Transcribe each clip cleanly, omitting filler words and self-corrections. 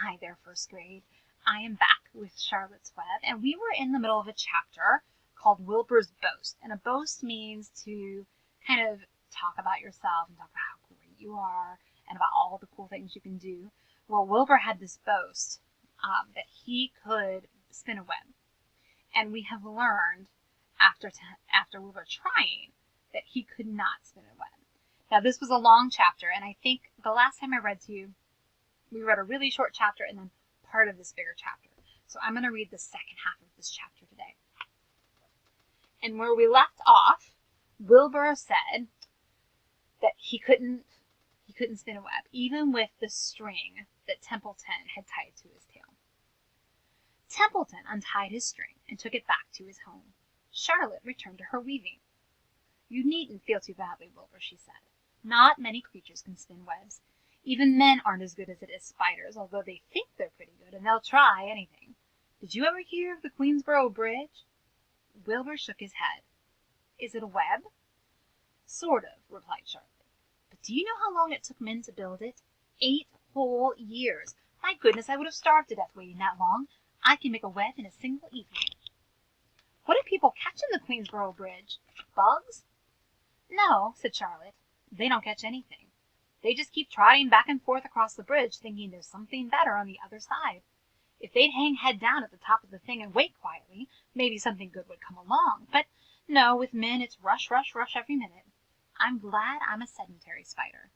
hi there, first grade. I am back with Charlotte's Web, and we were in the middle of a chapter called Wilbur's Boast. And a boast means to kind of talk about yourself and talk about how great you are and about all the cool things you can do. Well, Wilbur had this boast that he could spin a web. And we have learned after Wilbur trying that he could not spin a web. Now, this was a long chapter, and I think the last time I read to you, we read a really short chapter and then part of this bigger chapter. So I'm going to read the second half of this chapter today. And where we left off, Wilbur said that he couldn't spin a web, even with the string that Templeton had tied to his tail. Templeton untied his string and took it back to his home. Charlotte returned to her weaving. "You needn't feel too badly, Wilbur," she said. "Not many creatures can spin webs. Even men aren't as good as it as spiders, although they think they're pretty good, and they'll try anything. Did you ever hear of the Queensboro Bridge?" Wilbur shook his head. "Is it a web?" "Sort of," replied Charlotte. "But do you know how long it took men to build it? 8 whole years. My goodness, I would have starved to death waiting that long. I can make a web in a single evening." "What do people catch in the Queensboro Bridge? Bugs?" "No," said Charlotte. "They don't catch anything. They just keep trotting back and forth across the bridge, thinking there's something better on the other side. If they'd hang head down at the top of the thing and wait quietly, maybe something good would come along. But no, with men it's rush, rush, rush every minute. I'm glad I'm a sedentary spider."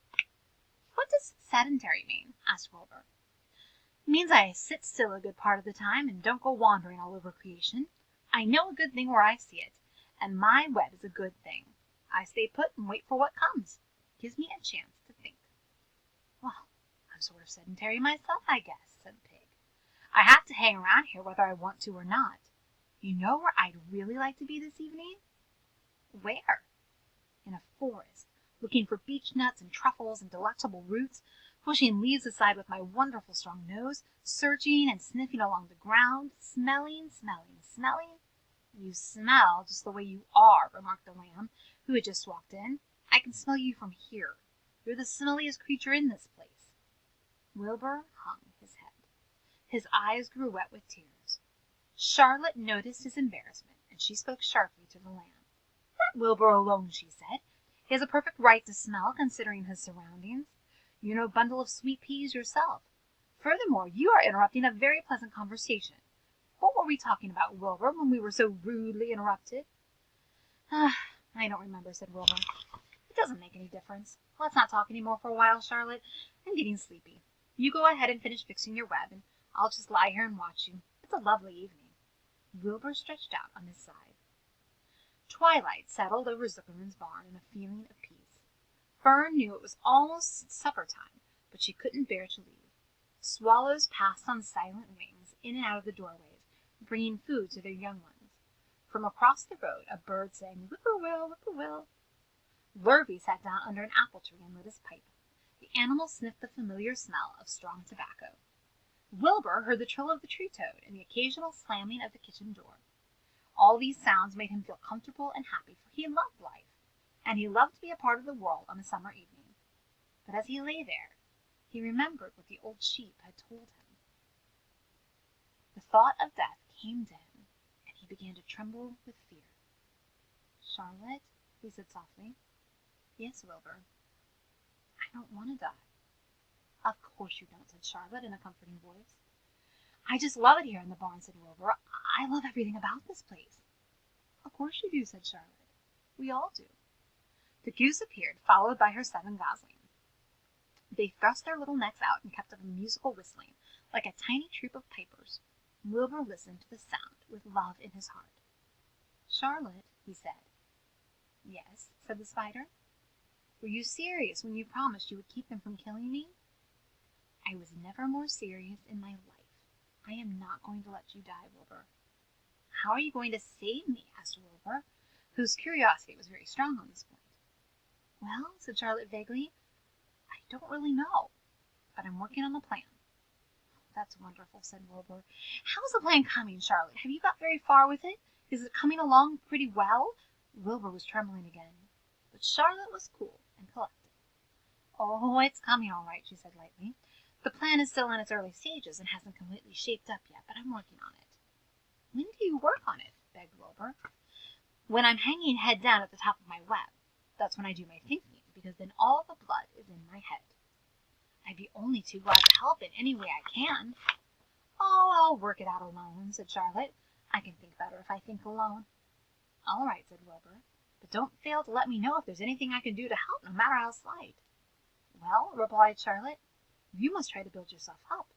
"What does sedentary mean?" asked Wilbur. "It means I sit still a good part of the time and don't go wandering all over creation. I know a good thing where I see it, and my web is a good thing. I stay put and wait for what comes. Gives me a chance to think." "Well, I'm sort of sedentary myself, I guess," said the pig. "I have to hang around here whether I want to or not. You know where I'd really like to be this evening?" "Where?" "In a forest, looking for beech nuts and truffles and delectable roots, pushing leaves aside with my wonderful strong nose, searching and sniffing along the ground, smelling, smelling, smelling." "You smell just the way you are," remarked the lamb, who had just walked in. "I can smell you from here. You're the smelliest creature in this place." Wilbur hung his head. His eyes grew wet with tears. Charlotte noticed his embarrassment, and she spoke sharply to the lamb. "Let Wilbur alone," she said. "He has a perfect right to smell, considering his surroundings. You're no bundle of sweet peas yourself. Furthermore, you are interrupting a very pleasant conversation. What were we talking about, Wilbur, when we were so rudely interrupted?" "I don't remember," said Wilbur. "It doesn't make any difference. Let's not talk any more for a while, Charlotte. I'm getting sleepy. You go ahead and finish fixing your web, and I'll just lie here and watch you. It's a lovely evening." Wilbur stretched out on his side. Twilight settled over Zuckerman's barn and a feeling of peace. Fern knew it was almost supper time, but she couldn't bear to leave. Swallows passed on silent wings in and out of the doorways, bringing food to their young ones. From across the road a bird sang whip-poor-will, whip-poor-will. Lurvy sat down under an apple tree and lit his pipe. The animal sniffed the familiar smell of strong tobacco. Wilbur heard the trill of the tree toad and the occasional slamming of the kitchen door. All these sounds made him feel comfortable and happy, for he loved life, and he loved to be a part of the world on a summer evening. But as he lay there, he remembered what the old sheep had told him. The thought of death came to him, and he began to tremble with fear. "Charlotte," he said softly. "Yes, Wilbur." "I don't want to die." "Of course you don't," said Charlotte in a comforting voice. "I just love it here in the barn," said Wilbur. "I love everything about this place." "Of course you do," said Charlotte. "We all do." The goose appeared, followed by her 7 goslings. They thrust their little necks out and kept up a musical whistling, like a tiny troop of pipers. Wilbur listened to the sound with love in his heart. "Charlotte," he said. "Yes," said the spider. "Were you serious when you promised you would keep them from killing me?" "I was never more serious in my life. I am not going to let you die, Wilbur." "How are you going to save me?" asked Wilbur, whose curiosity was very strong on this point. "Well," said Charlotte vaguely, "I don't really know, but I'm working on the plan." "That's wonderful," said Wilbur. "How's the plan coming, Charlotte? Have you got very far with it? Is it coming along pretty well?" Wilbur was trembling again, but Charlotte was cool and collected. "Oh, it's coming all right," she said lightly. The plan is still in its early stages and hasn't completely shaped up yet, but I'm working on it. When do you work on it? Begged Wilbur. When I'm hanging head down at the top of my web. That's when I do my thinking, because then all the blood is in my head. I'd be only too glad to help in any way I can. Oh, I'll work it out alone, said Charlotte. I can think better if I think alone. All right, said Wilbur, but don't fail to let me know if there's anything I can do to help, no matter how slight. Well, replied Charlotte, you must try to build yourself up.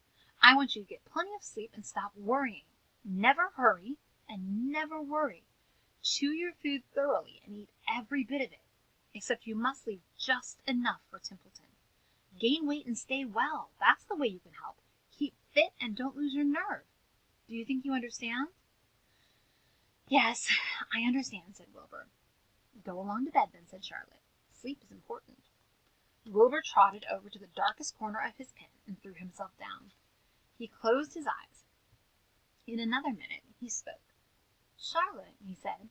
I want you to get plenty of sleep and stop worrying. Never hurry and never worry. Chew your food thoroughly and eat every bit of it, except you must leave just enough for Templeton. Gain weight and stay well. That's the way you can help. Keep fit and don't lose your nerve. Do you think you understand? Yes, I understand, said Wilbur. Go along to bed then, said Charlotte. Sleep is important. Wilbur trotted over to the darkest corner of his pen and threw himself down. He closed his eyes. In another minute he spoke. Charlotte, he said.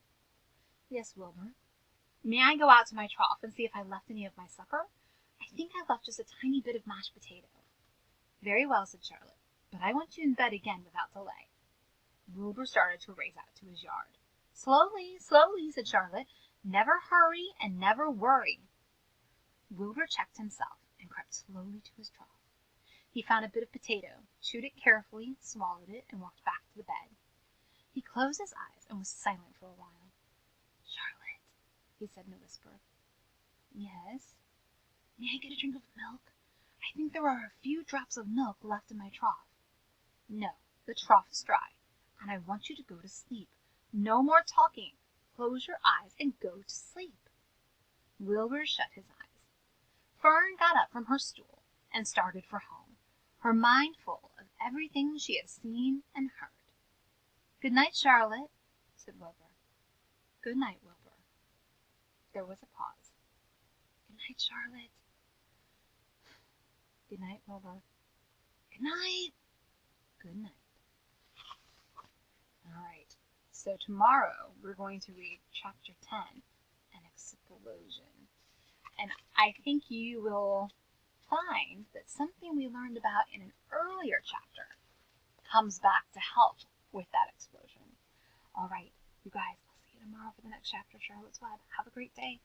Yes, Wilbur. May I go out to my trough and see if I left any of my supper? I think I left just a tiny bit of mashed potato. Very well, said Charlotte, but I want you in bed again without delay. Wilbur started to race out to his yard. Slowly, slowly, said Charlotte. Never hurry and never worry. Wilbur checked himself and crept slowly to his trough. He found a bit of potato, chewed it carefully, swallowed it, and walked back to the bed. He closed his eyes and was silent for a while. Charlotte, he said in a whisper. Yes? May I get a drink of milk? I think there are a few drops of milk left in my trough. No, the trough is dry, and I want you to go to sleep. No more talking. Close your eyes and go to sleep. Wilbur shut his eyes. Fern got up from her stool and started for home, her mind full of everything she had seen and heard. Good night, Charlotte, said Wilbur. Good night, Wilbur. There was a pause. Good night, Charlotte. Good night, Wilbur. Good night. Good night. All right. So tomorrow we're going to read chapter 10, An Explosion. And I think you will find that something we learned about in an earlier chapter comes back to help with that explosion. All right, you guys, I'll see you tomorrow for the next chapter of Charlotte's Web. Have a great day.